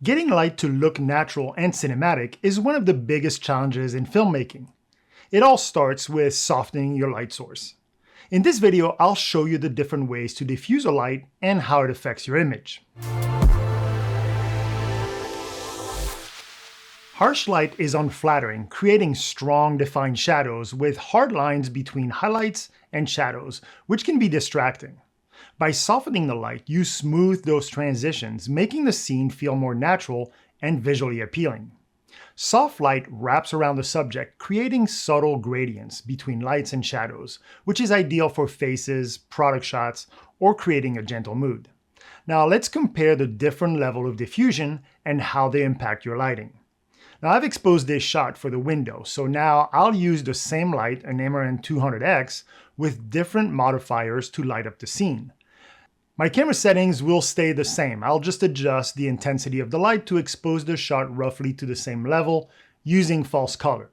Getting light to look natural and cinematic is one of the biggest challenges in filmmaking. It all starts with softening your light source. In this video, I'll show you the different ways to diffuse a light and how it affects your image. Harsh light is unflattering, creating strong defined shadows with hard lines between highlights and shadows, which can be distracting. By softening the light, you smooth those transitions, making the scene feel more natural and visually appealing. Soft light wraps around the subject, creating subtle gradients between lights and shadows, which is ideal for faces, product shots, or creating a gentle mood. Now let's compare the different level of diffusion and how they impact your lighting. Now I've exposed this shot for the window, so now I'll use the same light, an Amaran 200X, with different modifiers to light up the scene. My camera settings will stay the same. I'll just adjust the intensity of the light to expose the shot roughly to the same level using false color.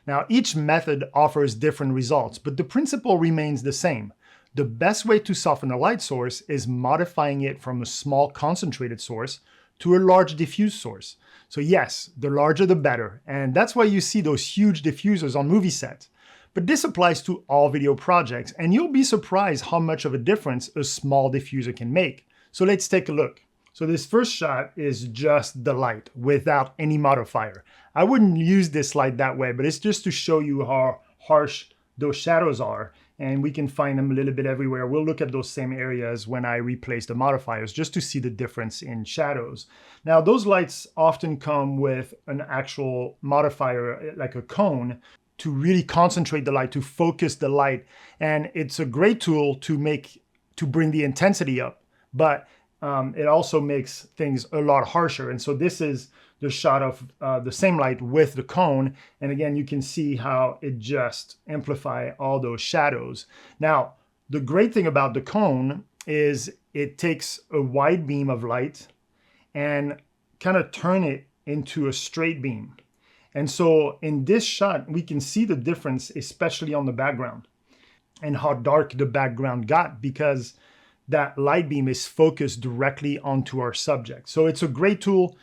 Now each method offers different results, but the principle remains the same. The best way to soften a light source is modifying it from a small concentrated source to a large diffuse source. So yes, the larger the better, and that's why you see those huge diffusers on movie sets. But this applies to all video projects, and you'll be surprised how much of a difference a small diffuser can make. So let's take a look. So this first shot is just the light without any modifier. I wouldn't use this light that way, but it's just to show you how harsh those shadows are, and we can find them a little bit everywhere. We'll look at those same areas when I replace the modifiers just to see the difference in shadows. Now those lights often come with an actual modifier like a cone to really concentrate the light, to focus the light. And it's a great tool to bring the intensity up, but it also makes things a lot harsher. And so this is the shot of the same light with the cone. And again, you can see how it just amplifies all those shadows. Now, the great thing about the cone is it takes a wide beam of light and kind of turn it into a straight beam. And so in this shot, we can see the difference, especially on the background, and how dark the background got because that light beam is focused directly onto our subject. So it's a great tool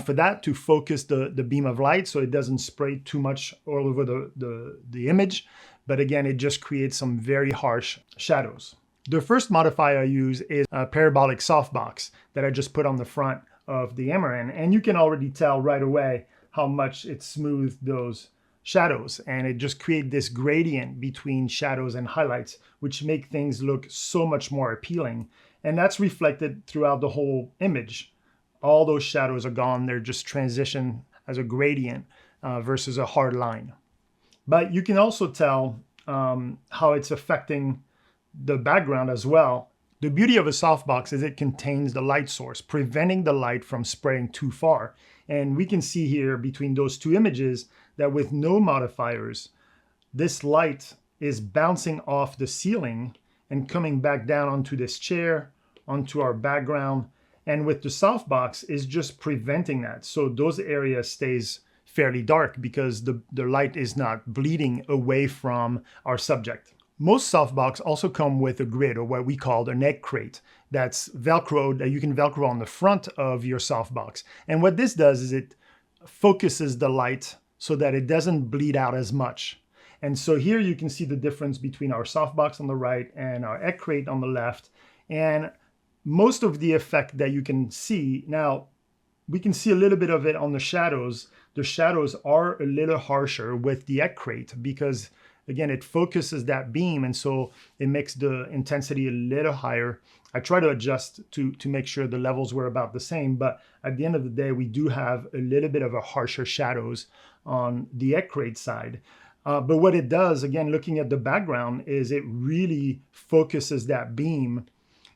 for that, to focus the beam of light so it doesn't spray too much all over the image. But again, it just creates some very harsh shadows. The first modifier I use is a parabolic softbox that I just put on the front of the Amaran. And you can already tell right away how much it smoothed those shadows, and it just creates this gradient between shadows and highlights, which make things look so much more appealing. And that's reflected throughout the whole image. All those shadows are gone. They're just transitioned as a gradient versus a hard line. But you can also tell how it's affecting the background as well. The beauty of a softbox is it contains the light source, preventing the light from spraying too far. And we can see here between those two images that with no modifiers, this light is bouncing off the ceiling and coming back down onto this chair, onto our background. And with the softbox is just preventing that. So those areas stays fairly dark because the light is not bleeding away from our subject. Most softbox also come with a grid, or what we call an egg crate, that's Velcroed, that you can Velcro on the front of your softbox. And what this does is it focuses the light so that it doesn't bleed out as much. And so here you can see the difference between our softbox on the right and our egg crate on the left. And most of the effect that you can see, now we can see a little bit of it on the shadows. The shadows are a little harsher with the egg crate because again, it focuses that beam, and so it makes the intensity a little higher. I try to adjust to make sure the levels were about the same, but at the end of the day, we do have a little bit of a harsher shadows on the egg crate side. But what it does, again, looking at the background, is it really focuses that beam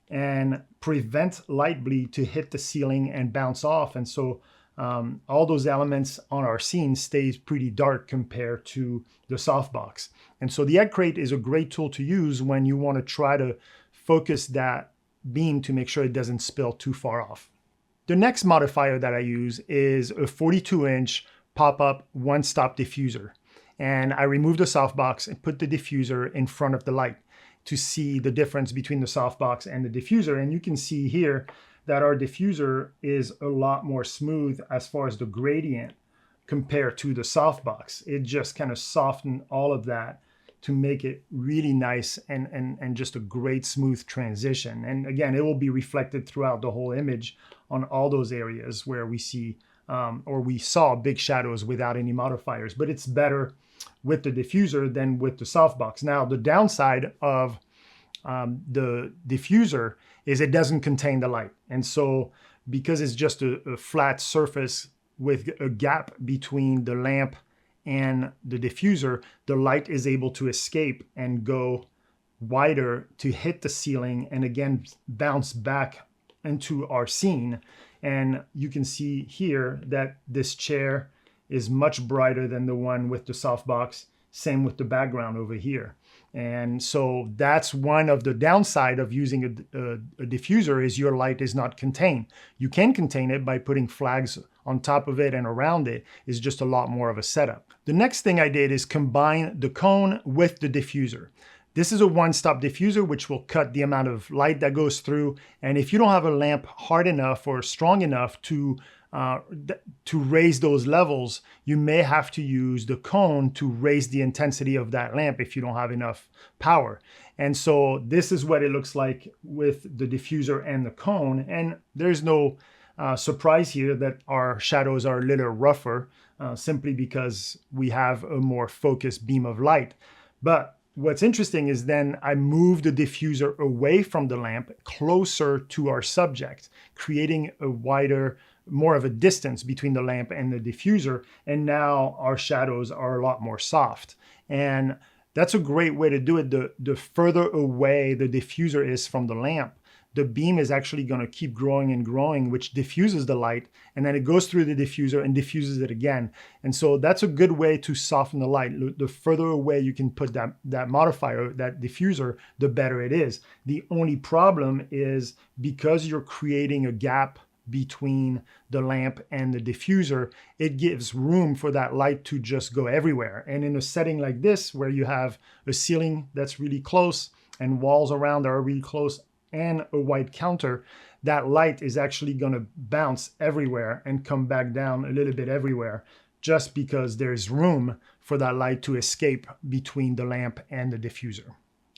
and prevents light bleed to hit the ceiling and bounce off. And so all those elements on our scene stays pretty dark compared to the softbox. And so the egg crate is a great tool to use when you want to try to focus that beam to make sure it doesn't spill too far off. The next modifier that I use is a 42-inch pop-up one-stop diffuser. And I remove the softbox and put the diffuser in front of the light to see the difference between the softbox and the diffuser. And you can see here that our diffuser is a lot more smooth as far as the gradient compared to the softbox. It just kind of softened all of that to make it really nice and just a great smooth transition. And again, it will be reflected throughout the whole image on all those areas where we see or we saw big shadows without any modifiers. But it's better with the diffuser than with the softbox. Now, the downside of the diffuser is it doesn't contain the light. And so because it's just a flat surface with a gap between the lamp and the diffuser, the light is able to escape and go wider to hit the ceiling and again bounce back into our scene. And you can see here that this chair is much brighter than the one with the softbox. Same with the background over here. And so that's one of the downside of using a diffuser is your light is not contained. You can contain it by putting flags on top of it and around it. Is just a lot more of a setup. The next thing I did is combine the cone with the diffuser. This is a one-stop diffuser, which will cut the amount of light that goes through. And if you don't have a lamp hard enough or strong enough to raise those levels, you may have to use the cone to raise the intensity of that lamp if you don't have enough power. And so this is what it looks like with the diffuser and the cone. And there's no surprise here that our shadows are a little rougher simply because we have a more focused beam of light. But what's interesting is then I move the diffuser away from the lamp closer to our subject, creating a wider, more of a distance between the lamp and the diffuser. And now our shadows are a lot more soft. And that's a great way to do it. The further away the diffuser is from the lamp, the beam is actually going to keep growing and growing, which diffuses the light, and then it goes through the diffuser and diffuses it again. And so that's a good way to soften the light. The further away you can put that modifier, that diffuser, the better it is. The only problem is because you're creating a gap between the lamp and the diffuser, it gives room for that light to just go everywhere. And in a setting like this, where you have a ceiling that's really close and walls around that are really close, and a white counter, that light is actually going to bounce everywhere and come back down a little bit everywhere, just because there's room for that light to escape between the lamp and the diffuser.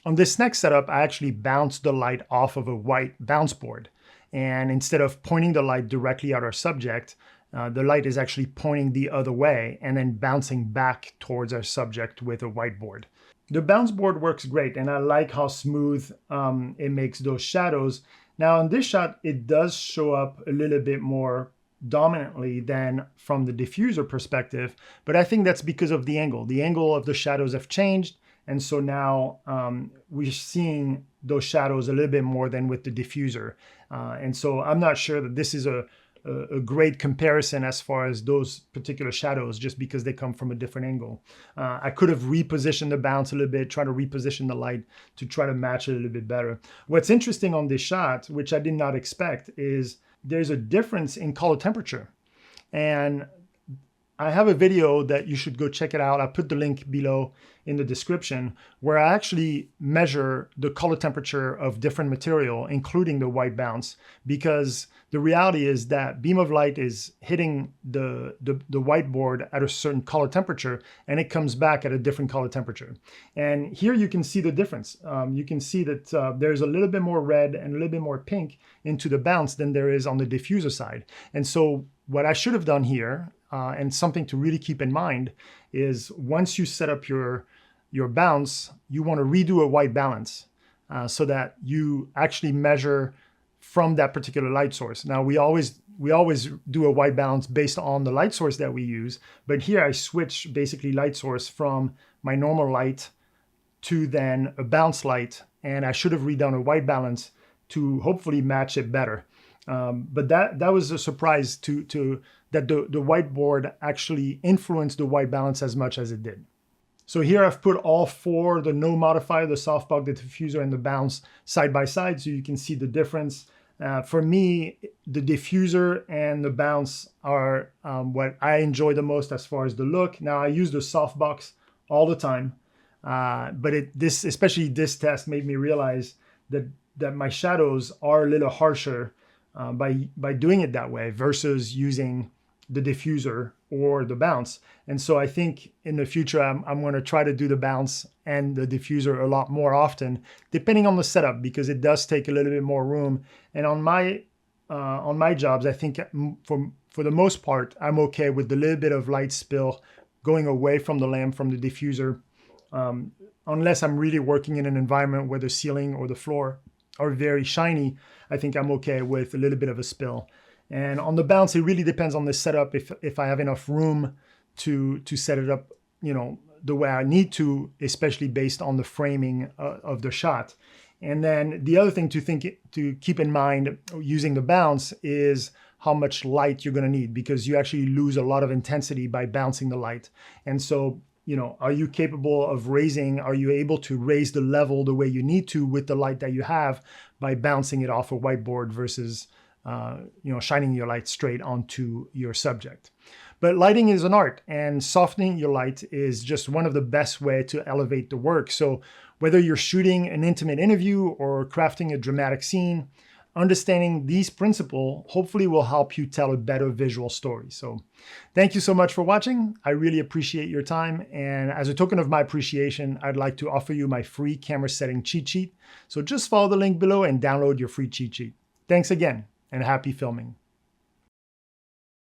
On this next setup, I actually bounced the light off of a white bounce board. And instead of pointing the light directly at our subject, the light is actually pointing the other way and then bouncing back towards our subject with a whiteboard. The bounce board works great, and I like how smooth it makes those shadows. Now in this shot, it does show up a little bit more dominantly than from the diffuser perspective, but I think that's because of the angle. The angle of the shadows have changed, and so now we're seeing those shadows a little bit more than with the diffuser. And so I'm not sure that this is a great comparison as far as those particular shadows, just because they come from a different angle. I could have repositioned the bounce a little bit, try to reposition the light to try to match it a little bit better. What's interesting on this shot, which I did not expect, is there's a difference in color temperature. And I have a video that you should go check it out. I'll put the link below in the description, where I actually measure the color temperature of different material, including the white bounce, because the reality is that beam of light is hitting the whiteboard at a certain color temperature, and it comes back at a different color temperature. And here you can see the difference. You can see that there's a little bit more red and a little bit more pink into the bounce than there is on the diffuser side. And so what I should have done here, and something to really keep in mind, is once you set up your bounce, you want to redo a white balance so that you actually measure from that particular light source. Now we always do a white balance based on the light source that we use, but here I switch basically light source from my normal light to then a bounce light, and I should have redone a white balance to hopefully match it better. But that was a surprise to that the whiteboard actually influenced the white balance as much as it did. So here I've put all four, the no modifier, the softbox, the diffuser, and the bounce side by side, so you can see the difference. For me, the diffuser and the bounce are what I enjoy the most as far as the look. Now I use the softbox all the time, but especially this test made me realize that my shadows are a little harsher by doing it that way versus using the diffuser or the bounce. And so I think in the future, I'm going to try to do the bounce and the diffuser a lot more often, depending on the setup, because it does take a little bit more room. And on my jobs, I think for the most part, I'm okay with the little bit of light spill going away from the lamp, from the diffuser, unless I'm really working in an environment where the ceiling or the floor are very shiny. I think I'm okay with a little bit of a spill. And on the bounce, it really depends on the setup. If I have enough room to set it up, the way I need to, especially based on the framing of the shot. And then the other thing to keep in mind using the bounce is how much light you're going to need, because you actually lose a lot of intensity by bouncing the light. And so, are you capable of are you able to raise the level the way you need to with the light that you have by bouncing it off a whiteboard versus shining your light straight onto your subject. But lighting is an art, and softening your light is just one of the best way to elevate the work. So whether you're shooting an intimate interview or crafting a dramatic scene, understanding these principles hopefully will help you tell a better visual story. So thank you so much for watching. I really appreciate your time. And as a token of my appreciation, I'd like to offer you my free camera setting cheat sheet. So just follow the link below and download your free cheat sheet. Thanks again, and happy filming.